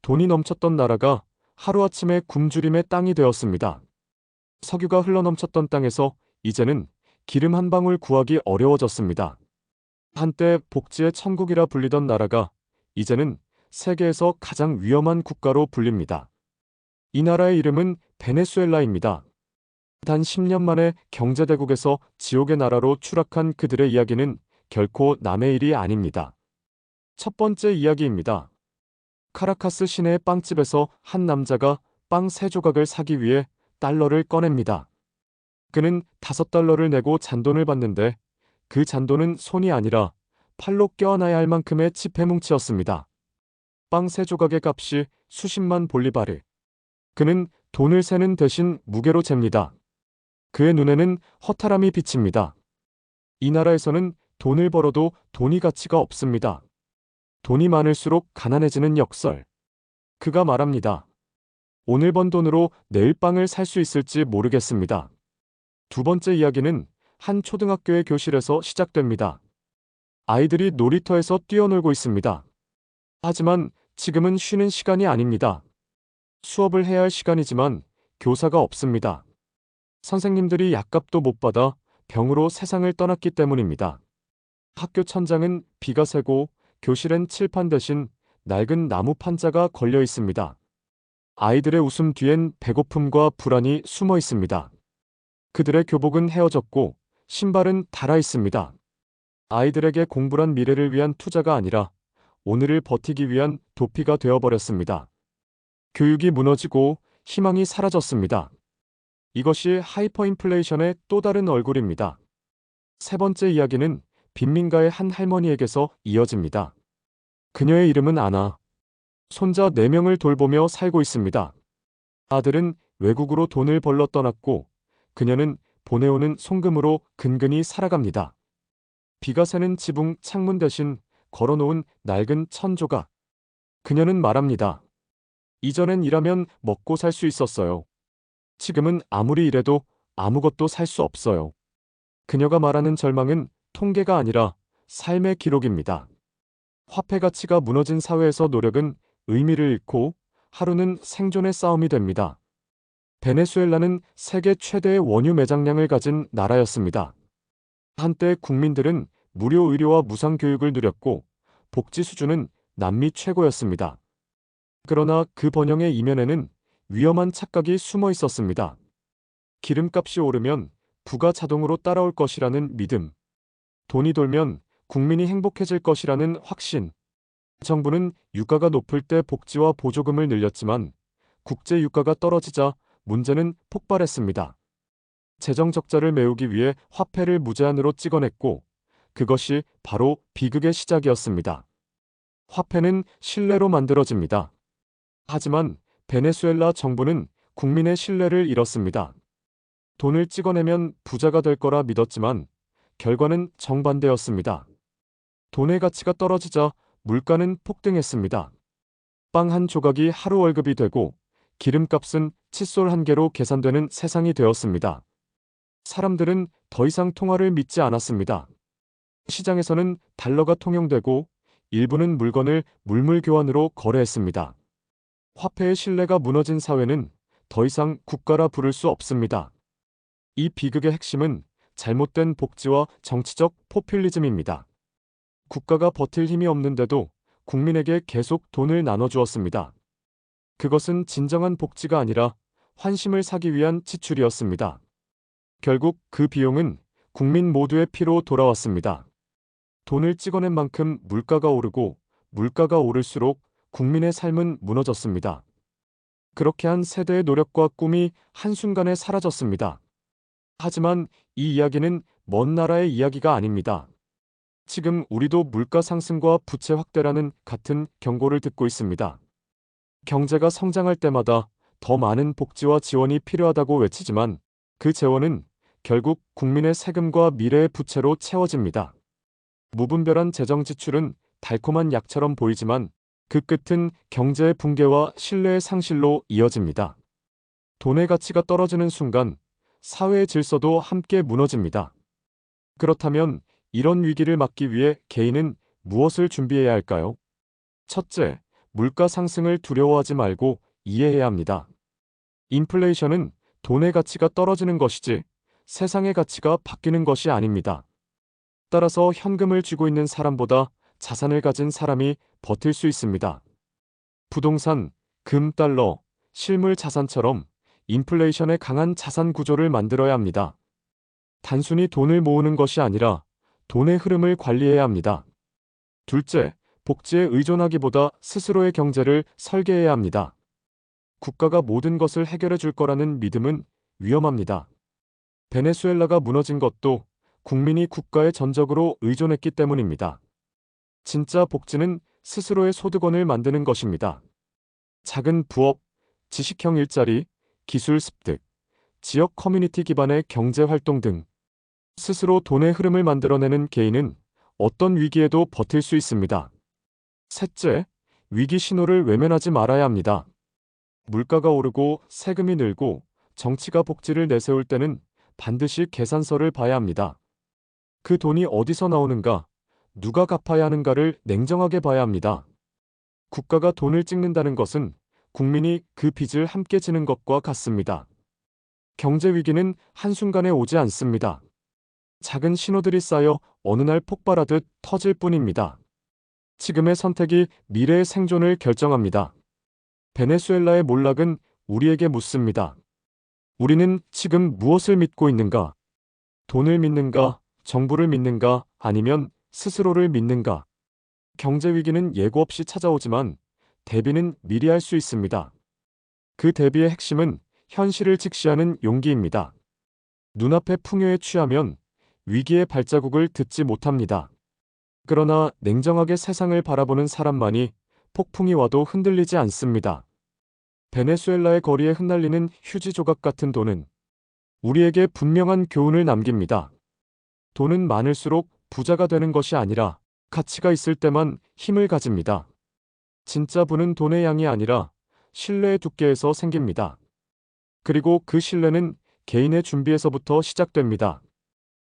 돈이 넘쳤던 나라가 하루아침에 굶주림의 땅이 되었습니다. 석유가 흘러넘쳤던 땅에서 이제는 기름 한 방울 구하기 어려워졌습니다. 한때 복지의 천국이라 불리던 나라가 이제는 세계에서 가장 위험한 국가로 불립니다. 이 나라의 이름은 베네수엘라입니다. 단 10년 만에 경제대국에서 지옥의 나라로 추락한 그들의 이야기는 결코 남의 일이 아닙니다. 첫 번째 이야기입니다. 카라카스 시내의 빵집에서 한 남자가 빵 3조각을 사기 위해 달러를 꺼냅니다. 그는 5달러를 내고 잔돈을 받는데 그 잔돈은 손이 아니라 팔로 껴안아야 할 만큼의 지폐뭉치였습니다. 빵 3조각의 값이 수십만 볼리바르. 그는 돈을 세는 대신 무게로 잽니다. 그의 눈에는 허탈함이 비칩니다. 이 나라에서는 돈을 벌어도 돈이 가치가 없습니다. 돈이 많을수록 가난해지는 역설. 그가 말합니다. 오늘 번 돈으로 내일 빵을 살 수 있을지 모르겠습니다. 두 번째 이야기는 한 초등학교의 교실에서 시작됩니다. 아이들이 놀이터에서 뛰어놀고 있습니다. 하지만 지금은 쉬는 시간이 아닙니다. 수업을 해야 할 시간이지만 교사가 없습니다. 선생님들이 약값도 못 받아 병으로 세상을 떠났기 때문입니다. 학교 천장은 비가 새고 교실엔 칠판 대신 낡은 나무 판자가 걸려 있습니다. 아이들의 웃음 뒤엔 배고픔과 불안이 숨어 있습니다. 그들의 교복은 헤어졌고 신발은 닳아 있습니다. 아이들에게 공부란 미래를 위한 투자가 아니라 오늘을 버티기 위한 도피가 되어버렸습니다. 교육이 무너지고 희망이 사라졌습니다. 이것이 하이퍼인플레이션의 또 다른 얼굴입니다. 세 번째 이야기는 빈민가의 한 할머니에게서 이어집니다. 그녀의 이름은 아나. 손자 4명을 돌보며 살고 있습니다. 아들은 외국으로 돈을 벌러 떠났고 그녀는 보내오는 송금으로 근근히 살아갑니다. 비가 새는 지붕 창문 대신 걸어놓은 낡은 천조각. 그녀는 말합니다. 이전엔 일하면 먹고 살 수 있었어요. 지금은 아무리 일해도 아무것도 살 수 없어요. 그녀가 말하는 절망은 통계가 아니라 삶의 기록입니다. 화폐 가치가 무너진 사회에서 노력은 의미를 잃고 하루는 생존의 싸움이 됩니다. 베네수엘라는 세계 최대의 원유 매장량을 가진 나라였습니다. 한때 국민들은 무료 의료와 무상 교육을 누렸고 복지 수준은 남미 최고였습니다. 그러나 그 번영의 이면에는 위험한 착각이 숨어 있었습니다. 기름값이 오르면 부가 자동으로 따라올 것이라는 믿음. 돈이 돌면 국민이 행복해질 것이라는 확신. 정부는 유가가 높을 때 복지와 보조금을 늘렸지만 국제 유가가 떨어지자 문제는 폭발했습니다. 재정 적자를 메우기 위해 화폐를 무제한으로 찍어냈고 그것이 바로 비극의 시작이었습니다. 화폐는 신뢰로 만들어집니다. 하지만 베네수엘라 정부는 국민의 신뢰를 잃었습니다. 돈을 찍어내면 부자가 될 거라 믿었지만 결과는 정반대였습니다. 돈의 가치가 떨어지자 물가는 폭등했습니다. 빵 한 조각이 하루 월급이 되고 기름값은 칫솔 한 개로 계산되는 세상이 되었습니다. 사람들은 더 이상 통화를 믿지 않았습니다. 시장에서는 달러가 통용되고 일부는 물건을 물물 교환으로 거래했습니다. 화폐의 신뢰가 무너진 사회는 더 이상 국가라 부를 수 없습니다. 이 비극의 핵심은 잘못된 복지와 정치적 포퓰리즘입니다. 국가가 버틸 힘이 없는데도 국민에게 계속 돈을 나눠주었습니다. 그것은 진정한 복지가 아니라 환심을 사기 위한 지출이었습니다. 결국 그 비용은 국민 모두의 피로 돌아왔습니다. 돈을 찍어낸 만큼 물가가 오르고 물가가 오를수록 국민의 삶은 무너졌습니다. 그렇게 한 세대의 노력과 꿈이 한순간에 사라졌습니다. 하지만 이 이야기는 먼 나라의 이야기가 아닙니다. 지금 우리도 물가 상승과 부채 확대라는 같은 경고를 듣고 있습니다. 경제가 성장할 때마다 더 많은 복지와 지원이 필요하다고 외치지만 그 재원은 결국 국민의 세금과 미래의 부채로 채워집니다. 무분별한 재정 지출은 달콤한 약처럼 보이지만 그 끝은 경제의 붕괴와 신뢰의 상실로 이어집니다. 돈의 가치가 떨어지는 순간 사회의 질서도 함께 무너집니다. 그렇다면 이런 위기를 막기 위해 개인은 무엇을 준비해야 할까요? 첫째, 물가 상승을 두려워하지 말고 이해해야 합니다. 인플레이션은 돈의 가치가 떨어지는 것이지 세상의 가치가 바뀌는 것이 아닙니다. 따라서 현금을 쥐고 있는 사람보다 자산을 가진 사람이 버틸 수 있습니다. 부동산, 금, 달러, 실물 자산처럼 인플레이션에 강한 자산 구조를 만들어야 합니다. 단순히 돈을 모으는 것이 아니라 돈의 흐름을 관리해야 합니다. 둘째, 복지에 의존하기보다 스스로의 경제를 설계해야 합니다. 국가가 모든 것을 해결해 줄 거라는 믿음은 위험합니다. 베네수엘라가 무너진 것도 국민이 국가에 전적으로 의존했기 때문입니다. 진짜 복지는 스스로의 소득원을 만드는 것입니다. 작은 부업, 지식형 일자리, 기술 습득, 지역 커뮤니티 기반의 경제 활동 등 스스로 돈의 흐름을 만들어내는 개인은 어떤 위기에도 버틸 수 있습니다. 셋째, 위기 신호를 외면하지 말아야 합니다. 물가가 오르고 세금이 늘고 정치가 복지를 내세울 때는 반드시 계산서를 봐야 합니다. 그 돈이 어디서 나오는가, 누가 갚아야 하는가를 냉정하게 봐야 합니다. 국가가 돈을 찍는다는 것은 국민이 그 빚을 함께 지는 것과 같습니다. 경제 위기는 한순간에 오지 않습니다. 작은 신호들이 쌓여 어느 날 폭발하듯 터질 뿐입니다. 지금의 선택이 미래의 생존을 결정합니다. 베네수엘라의 몰락은 우리에게 묻습니다. 우리는 지금 무엇을 믿고 있는가? 돈을 믿는가? 정부를 믿는가? 아니면 스스로를 믿는가? 경제 위기는 예고 없이 찾아오지만 대비는 미리 할 수 있습니다. 그 대비의 핵심은 현실을 직시하는 용기입니다. 눈앞의 풍요에 취하면 위기의 발자국을 듣지 못합니다. 그러나 냉정하게 세상을 바라보는 사람만이 폭풍이 와도 흔들리지 않습니다. 베네수엘라의 거리에 흩날리는 휴지 조각 같은 돈은 우리에게 분명한 교훈을 남깁니다. 돈은 많을수록 부자가 되는 것이 아니라 가치가 있을 때만 힘을 가집니다. 진짜 부는 돈의 양이 아니라 신뢰의 두께에서 생깁니다. 그리고 그 신뢰는 개인의 준비에서부터 시작됩니다.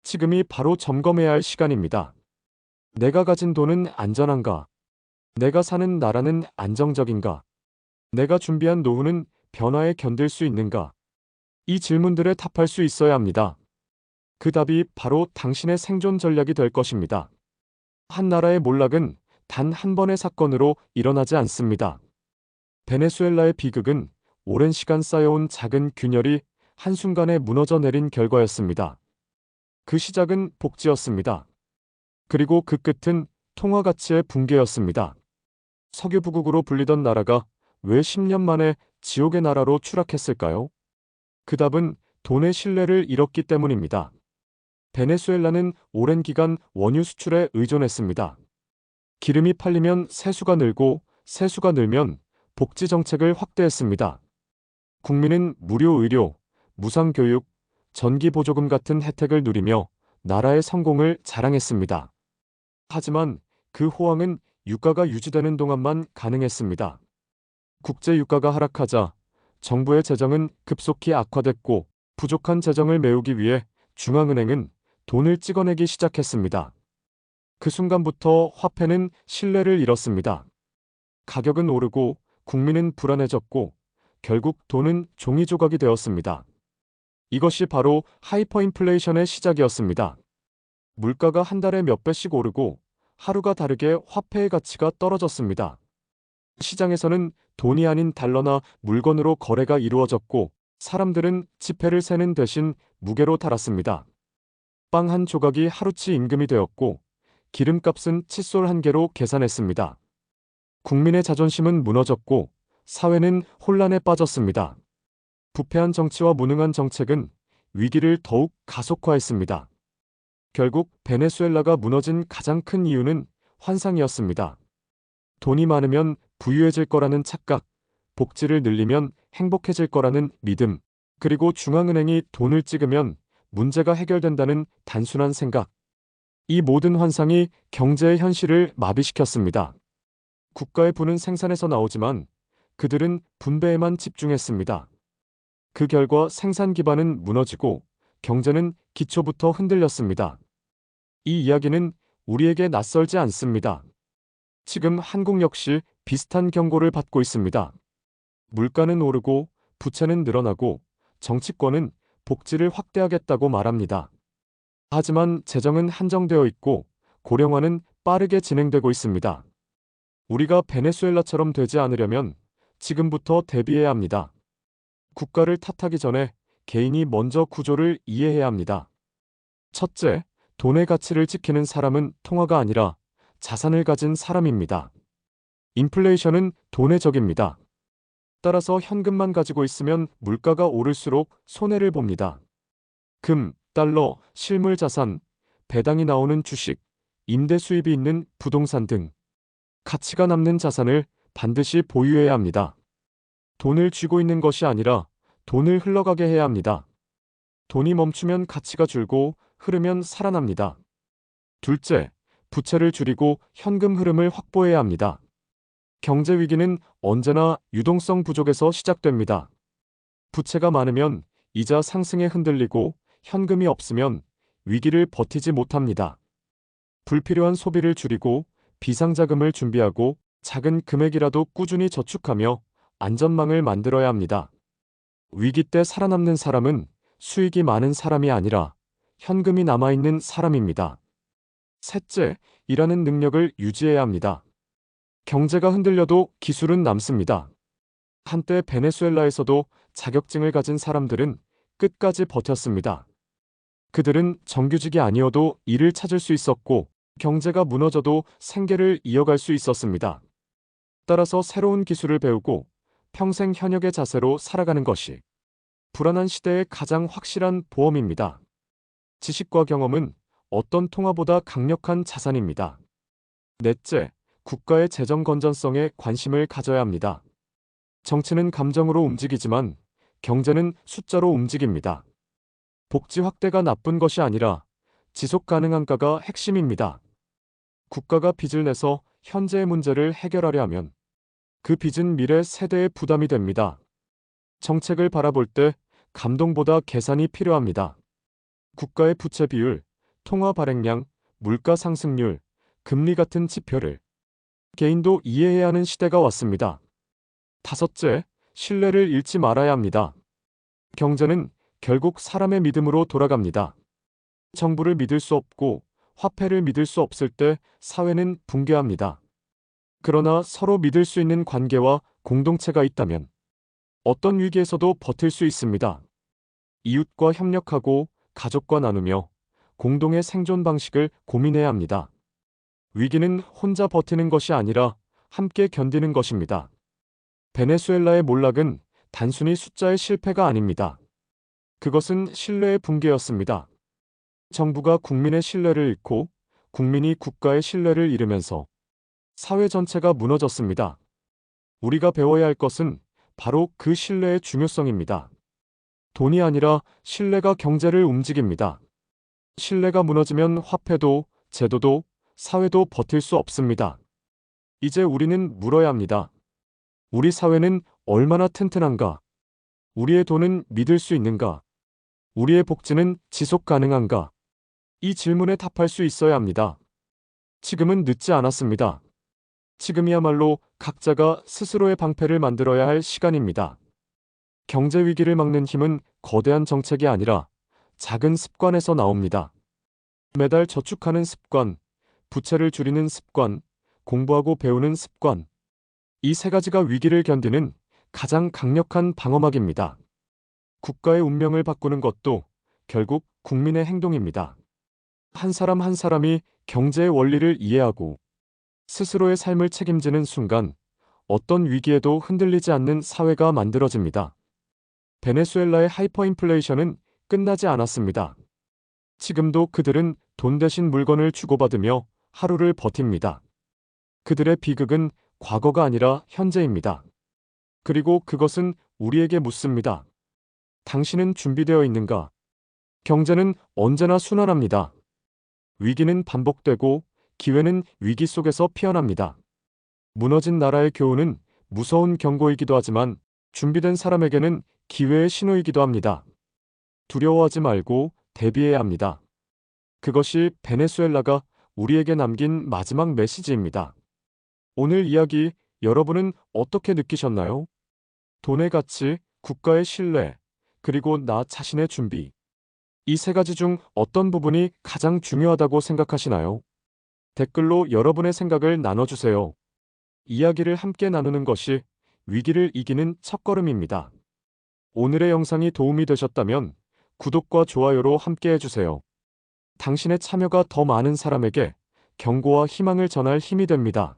지금이 바로 점검해야 할 시간입니다. 내가 가진 돈은 안전한가? 내가 사는 나라는 안정적인가? 내가 준비한 노후는 변화에 견딜 수 있는가? 이 질문들에 답할 수 있어야 합니다. 그 답이 바로 당신의 생존 전략이 될 것입니다. 한 나라의 몰락은 단 한 번의 사건으로 일어나지 않습니다. 베네수엘라의 비극은 오랜 시간 쌓여온 작은 균열이 한순간에 무너져 내린 결과였습니다. 그 시작은 복지였습니다. 그리고 그 끝은 통화 가치의 붕괴였습니다. 석유 부국으로 불리던 나라가 왜 10년 만에 지옥의 나라로 추락했을까요? 그 답은 돈의 신뢰를 잃었기 때문입니다. 베네수엘라는 오랜 기간 원유 수출에 의존했습니다. 기름이 팔리면 세수가 늘고 세수가 늘면 복지 정책을 확대했습니다. 국민은 무료 의료, 무상 교육, 전기 보조금 같은 혜택을 누리며 나라의 성공을 자랑했습니다. 하지만 그 호황은 유가가 유지되는 동안만 가능했습니다. 국제 유가가 하락하자 정부의 재정은 급속히 악화됐고 부족한 재정을 메우기 위해 중앙은행은 돈을 찍어내기 시작했습니다. 그 순간부터 화폐는 신뢰를 잃었습니다. 가격은 오르고 국민은 불안해졌고 결국 돈은 종이 조각이 되었습니다. 이것이 바로 하이퍼인플레이션의 시작이었습니다. 물가가 한 달에 몇 배씩 오르고 하루가 다르게 화폐의 가치가 떨어졌습니다. 시장에서는 돈이 아닌 달러나 물건으로 거래가 이루어졌고 사람들은 지폐를 세는 대신 무게로 달았습니다. 빵 한 조각이 하루치 임금이 되었고 기름값은 칫솔 한 개로 계산했습니다. 국민의 자존심은 무너졌고 사회는 혼란에 빠졌습니다. 부패한 정치와 무능한 정책은 위기를 더욱 가속화했습니다. 결국 베네수엘라가 무너진 가장 큰 이유는 환상이었습니다. 돈이 많으면 부유해질 거라는 착각, 복지를 늘리면 행복해질 거라는 믿음, 그리고 중앙은행이 돈을 찍으면 문제가 해결된다는 단순한 생각. 이 모든 환상이 경제의 현실을 마비시켰습니다. 국가의 부는 생산에서 나오지만 그들은 분배에만 집중했습니다. 그 결과 생산 기반은 무너지고 경제는 기초부터 흔들렸습니다. 이 이야기는 우리에게 낯설지 않습니다. 지금 한국 역시 비슷한 경고를 받고 있습니다. 물가는 오르고 부채는 늘어나고 정치권은 복지를 확대하겠다고 말합니다. 하지만 재정은 한정되어 있고 고령화는 빠르게 진행되고 있습니다. 우리가 베네수엘라처럼 되지 않으려면 지금부터 대비해야 합니다. 국가를 탓하기 전에 개인이 먼저 구조를 이해해야 합니다. 첫째, 돈의 가치를 지키는 사람은 통화가 아니라 자산을 가진 사람입니다. 인플레이션은 돈의 적입니다. 따라서 현금만 가지고 있으면 물가가 오를수록 손해를 봅니다. 금, 달러, 실물 자산, 배당이 나오는 주식, 임대 수입이 있는 부동산 등 가치가 남는 자산을 반드시 보유해야 합니다. 돈을 쥐고 있는 것이 아니라 돈을 흘러가게 해야 합니다. 돈이 멈추면 가치가 줄고 흐르면 살아납니다. 둘째, 부채를 줄이고 현금 흐름을 확보해야 합니다. 경제 위기는 언제나 유동성 부족에서 시작됩니다. 부채가 많으면 이자 상승에 흔들리고 현금이 없으면 위기를 버티지 못합니다. 불필요한 소비를 줄이고 비상자금을 준비하고 작은 금액이라도 꾸준히 저축하며 안전망을 만들어야 합니다. 위기 때 살아남는 사람은 수익이 많은 사람이 아니라 현금이 남아있는 사람입니다. 셋째, 일하는 능력을 유지해야 합니다. 경제가 흔들려도 기술은 남습니다. 한때 베네수엘라에서도 자격증을 가진 사람들은 끝까지 버텼습니다. 그들은 정규직이 아니어도 일을 찾을 수 있었고 경제가 무너져도 생계를 이어갈 수 있었습니다. 따라서 새로운 기술을 배우고 평생 현역의 자세로 살아가는 것이 불안한 시대의 가장 확실한 보험입니다. 지식과 경험은 어떤 통화보다 강력한 자산입니다. 넷째, 국가의 재정 건전성에 관심을 가져야 합니다. 정치는 감정으로 움직이지만 경제는 숫자로 움직입니다. 복지 확대가 나쁜 것이 아니라 지속 가능한가가 핵심입니다. 국가가 빚을 내서 현재의 문제를 해결하려 하면 그 빚은 미래 세대의 부담이 됩니다. 정책을 바라볼 때 감동보다 계산이 필요합니다. 국가의 부채 비율, 통화 발행량, 물가 상승률, 금리 같은 지표를 개인도 이해해야 하는 시대가 왔습니다. 다섯째, 신뢰를 잃지 말아야 합니다. 경제는 결국 사람의 믿음으로 돌아갑니다. 정부를 믿을 수 없고 화폐를 믿을 수 없을 때 사회는 붕괴합니다. 그러나 서로 믿을 수 있는 관계와 공동체가 있다면 어떤 위기에서도 버틸 수 있습니다. 이웃과 협력하고 가족과 나누며 공동의 생존 방식을 고민해야 합니다. 위기는 혼자 버티는 것이 아니라 함께 견디는 것입니다. 베네수엘라의 몰락은 단순히 숫자의 실패가 아닙니다. 그것은 신뢰의 붕괴였습니다. 정부가 국민의 신뢰를 잃고 국민이 국가의 신뢰를 잃으면서 사회 전체가 무너졌습니다. 우리가 배워야 할 것은 바로 그 신뢰의 중요성입니다. 돈이 아니라 신뢰가 경제를 움직입니다. 신뢰가 무너지면 화폐도, 제도도, 사회도 버틸 수 없습니다. 이제 우리는 물어야 합니다. 우리 사회는 얼마나 튼튼한가? 우리의 돈은 믿을 수 있는가? 우리의 복지는 지속 가능한가? 이 질문에 답할 수 있어야 합니다. 지금은 늦지 않았습니다. 지금이야말로 각자가 스스로의 방패를 만들어야 할 시간입니다. 경제 위기를 막는 힘은 거대한 정책이 아니라 작은 습관에서 나옵니다. 매달 저축하는 습관, 부채를 줄이는 습관, 공부하고 배우는 습관. 이 세 가지가 위기를 견디는 가장 강력한 방어막입니다. 국가의 운명을 바꾸는 것도 결국 국민의 행동입니다. 한 사람 한 사람이 경제의 원리를 이해하고 스스로의 삶을 책임지는 순간 어떤 위기에도 흔들리지 않는 사회가 만들어집니다. 베네수엘라의 하이퍼인플레이션은 끝나지 않았습니다. 지금도 그들은 돈 대신 물건을 주고받으며 하루를 버팁니다. 그들의 비극은 과거가 아니라 현재입니다. 그리고 그것은 우리에게 묻습니다. 당신은 준비되어 있는가? 경제는 언제나 순환합니다. 위기는 반복되고 기회는 위기 속에서 피어납니다. 무너진 나라의 교훈은 무서운 경고이기도 하지만 준비된 사람에게는 기회의 신호이기도 합니다. 두려워하지 말고 대비해야 합니다. 그것이 베네수엘라가 우리에게 남긴 마지막 메시지입니다. 오늘 이야기 여러분은 어떻게 느끼셨나요? 돈의 가치, 국가의 신뢰, 그리고 나 자신의 준비. 이 세 가지 중 어떤 부분이 가장 중요하다고 생각하시나요? 댓글로 여러분의 생각을 나눠주세요. 이야기를 함께 나누는 것이 위기를 이기는 첫걸음입니다. 오늘의 영상이 도움이 되셨다면 구독과 좋아요로 함께 해주세요. 당신의 참여가 더 많은 사람에게 경고와 희망을 전할 힘이 됩니다.